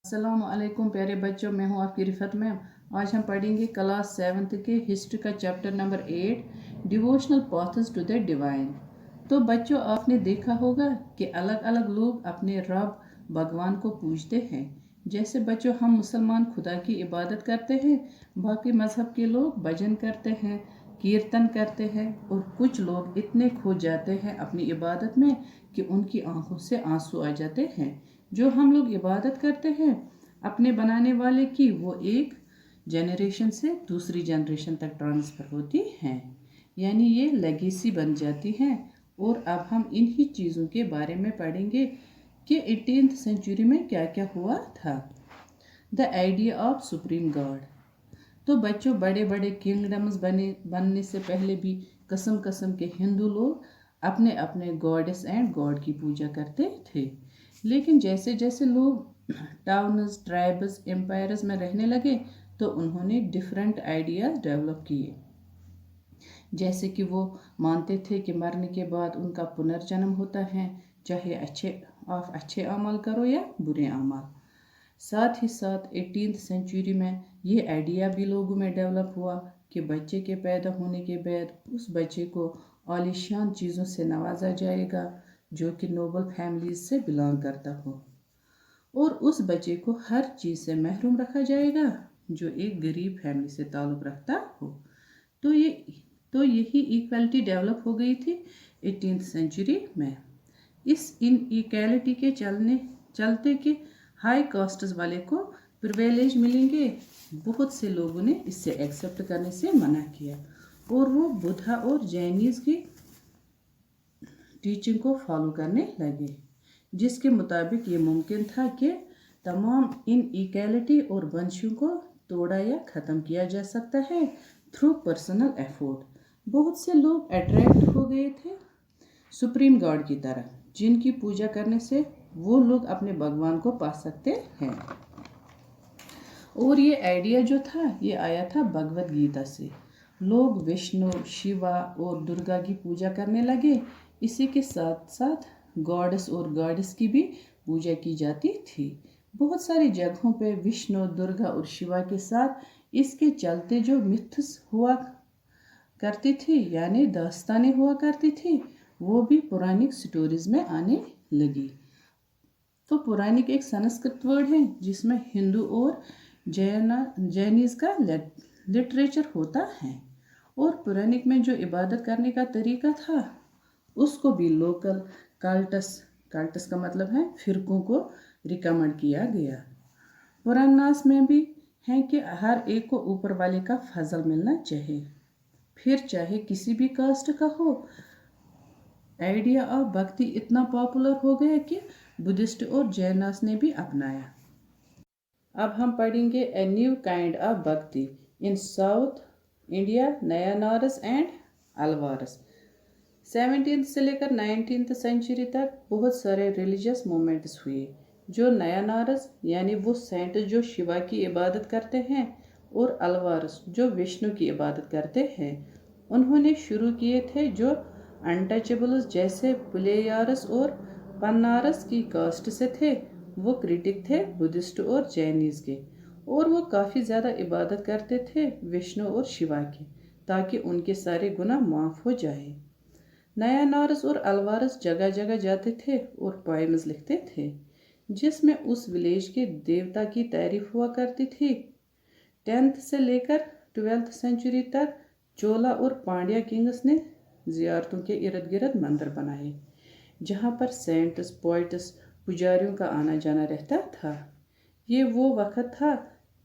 अस्सलाम वालेकुम प्यारे बच्चों, मैं हूँ आपकी रिफत मैम। आज हम पढ़ेंगे क्लास 7th के हिस्ट्री का chapter number 8 devotional paths to the divine. तो बच्चों, आपने देखा होगा कि अलग अलग लोग अपने रब भगवान को पूजते हैं। जैसे बच्चों, हम मुसलमान खुदा की इबादत करते हैं, बाकी मज़हब के लोग भजन करते हैं, कीर्तन करते हैं, और कुछ लोग इतने खो जाते हैं अपनी इबादत में कि उनकी आंखों से आंसू आ जाते हैं। जो हम लोग इबादत करते हैं अपने बनाने वाले की, वो एक जनरेशन से दूसरी जनरेशन तक ट्रांसफ़र होती हैं, यानी ये लेगेसी बन जाती हैं। और अब हम इन्हीं चीज़ों के बारे में पढ़ेंगे कि 18th सेंचुरी में क्या क्या हुआ था। The idea of supreme God. तो बच्चों, बड़े बड़े किंगडम्स बनने से पहले भी कस्म कस्म के हिंदू लोग अपने अपने गॉडेस एंड गॉड की पूजा करते थे। लेकिन जैसे जैसे लोग टाउन्स, ट्राइब्स, एम्पायर्स में रहने लगे तो उन्होंने डिफरेंट आइडियाज़ डेवलप किए। जैसे कि वो मानते थे कि मरने के बाद उनका पुनर्जन्म होता है, चाहे आप अच्छे अमल करो या बुरे अमल। साथ ही साथ 18th सेंचुरी में ये आइडिया भी लोगों में डेवलप हुआ कि बच्चे के पैदा होने के बाद उस बच्चे को आलीशान चीज़ों से नवाजा जाएगा जो कि नोबल फैमिलीज से बिलोंग करता हो, और उस बच्चे को हर चीज़ से महरूम रखा जाएगा जो एक गरीब फैमिली से ताल्लुक़ रखता हो। तो यही इक्वालिटी डेवलप हो गई थी 18th सेंचुरी में। इस इनइक्वालिटी के चलते कि हाई कास्ट्स वाले को प्रिविलेज मिलेंगे, बहुत से लोगों ने इससे एक्सेप्ट करने से मना किया और वो बुद्धा और जैनिज़ की टीचिंग को फॉलो करने लगे, जिसके मुताबिक ये मुमकिन था कि तमाम इनइक्वालिटी और वंशों को तोड़ा या ख़त्म किया जा सकता है थ्रू पर्सनल एफर्ट। बहुत से लोग अट्रैक्ट हो गए थे सुप्रीम गॉड की तरह, जिनकी पूजा करने से वो लोग अपने भगवान को पा सकते हैं। और ये आइडिया जो था ये आया था भगवद गीता से। लोग विष्णु, शिवा और दुर्गा की पूजा करने लगे। इसी के साथ साथ गॉडेस और गॉडेस की भी पूजा की जाती थी। बहुत सारी जगहों पे विष्णु, दुर्गा और शिवा के साथ इसके चलते जो मिथ्स हुआ करती थी, यानी दास्तानें हुआ करती थी, वो भी पौराणिक स्टोरीज में आने लगी। तो पौराणिक एक संस्कृत वर्ड है जिसमें हिंदू और जैनिज़ का लिटरेचर होता है। और पौराणिक में जो इबादत करने का तरीका था उसको भी लोकल कल्टस का मतलब है फिरकों को रिकमेंड किया गया। पुराणास में भी है कि हर एक को ऊपर वाले का फजल मिलना चाहिए, फिर चाहे किसी भी कास्ट का हो। आइडिया ऑफ भक्ति इतना पॉपुलर हो गया कि बुद्धिस्ट और जैनास ने भी अपनाया। अब हम पढ़ेंगे ए न्यू काइंड ऑफ भक्ति इन साउथ इंडिया, नयानारस एंड अलवारस। 17th से लेकर 19th सेंचुरी तक बहुत सारे रिलीजियस मूवमेंट्स हुए। जो नयानारस यानी वो सेंट जो शिवा की इबादत करते हैं, और अलवारस जो विष्णु की इबादत करते हैं, उन्होंने शुरू किए थे। जो अनटचेबल्स जैसे पुलेयारस और पन्नारस की कास्ट से थे, वो क्रिटिक थे बुद्धिस्ट और जैनिज़ के, और वो काफ़ी ज़्यादा इबादत करते थे विष्णु और शिवा की, ताकि उनके सारे गुनाह माफ़ हो जाए। नयानारस और अलवारस जगह जगह जाते थे और पोएम्स लिखते थे जिसमें उस विलेज के देवता की तारीफ हुआ करती थी। 10th से लेकर 12th सेंचुरी तक चोला और पांड्या किंग्स ने ज़ियारतों के इर्द गिर्द मंदिर बनाए, जहाँ पर सेंट्स, पोइट्स, पुजारियों का आना जाना रहता था। ये वो वक्त था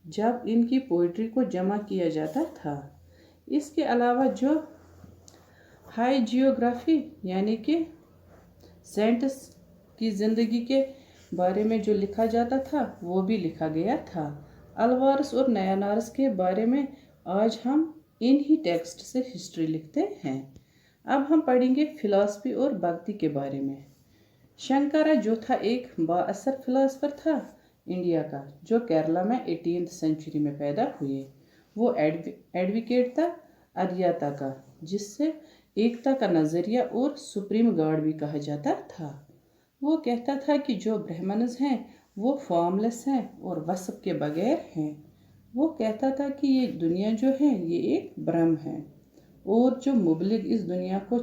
जब इनकी पोइट्री को जमा किया जाता था। इसके अलावा जो हाई जियोग्राफी यानी कि सेंट्स की ज़िंदगी के बारे में जो लिखा जाता था वो भी लिखा गया था। अलवारस और नयानारस के बारे में आज हम इन्हीं टेक्स्ट से हिस्ट्री लिखते हैं। अब हम पढ़ेंगे फिलॉसफी और भक्ति के बारे में। शंकरा जो था एक बाअसर फिलासफर था इंडिया का, जो केरला में 18th सेंचुरी में पैदा हुए। वो एडवोकेट था आर्यता का, जिससे एकता का नज़रिया और सुप्रीम गॉड भी कहा जाता था। वो कहता था कि जो ब्राह्मण्स हैं वो फॉर्मलेस है और वसफ के बगैर हैं। वो कहता था कि ये दुनिया जो है ये एक भ्रम है और जो मुबलिग इस दुनिया को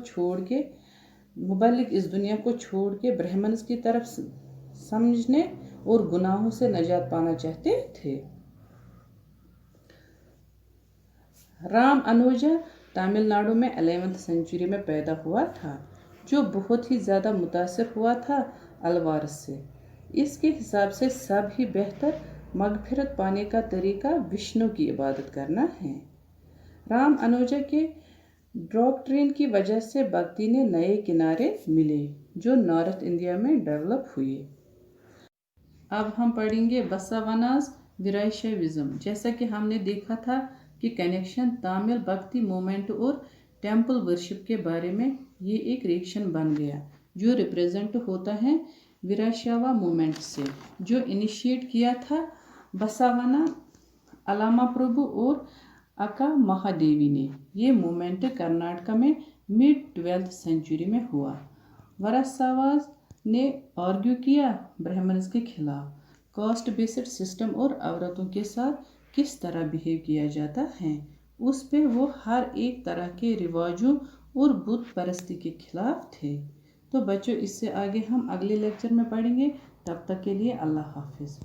छोड़ के ब्राह्मण्स की तरफ समझने और गुनाहों से निजात पाना चाहते थे। राम अनुजा तमिलनाडु में 11वीं सेंचुरी में पैदा हुआ था, जो बहुत ही ज़्यादा मुतासिर हुआ था अलवारस से। इसके हिसाब से सब ही बेहतर मगफिरत पाने का तरीका विष्णु की इबादत करना है। राम अनुजा के डॉक्ट्रिन की वजह से भक्ति ने नए किनारे मिले जो नॉर्थ इंडिया में डेवलप हुए। अब हम पढ़ेंगे बसवनाज वीरशैविज्म। जैसा कि हमने देखा था कि कनेक्शन तमिल भक्ति मूवमेंट और टेम्पल वर्शिप के बारे में ये एक रिएक्शन बन गया जो रिप्रेजेंट होता है वीरशैव मूवमेंट से, जो इनिशिएट किया था बसवना अलामा प्रभु और अक्का महादेवी ने। ये मूवमेंट कर्नाटक में मिड 12th सेंचुरी में हुआ। वरसावाज ने आर्ग्यू किया ब्राह्मण्स के खिलाफ कास्ट बेस्ड सिस्टम और औरतों के साथ किस तरह बिहेव किया जाता है, उस पे वो हर एक तरह के रिवाजों और बुत परस्ती के खिलाफ थे। तो बच्चों, इससे आगे हम अगले लेक्चर में पढ़ेंगे। तब तक के लिए अल्लाह हाफिज़।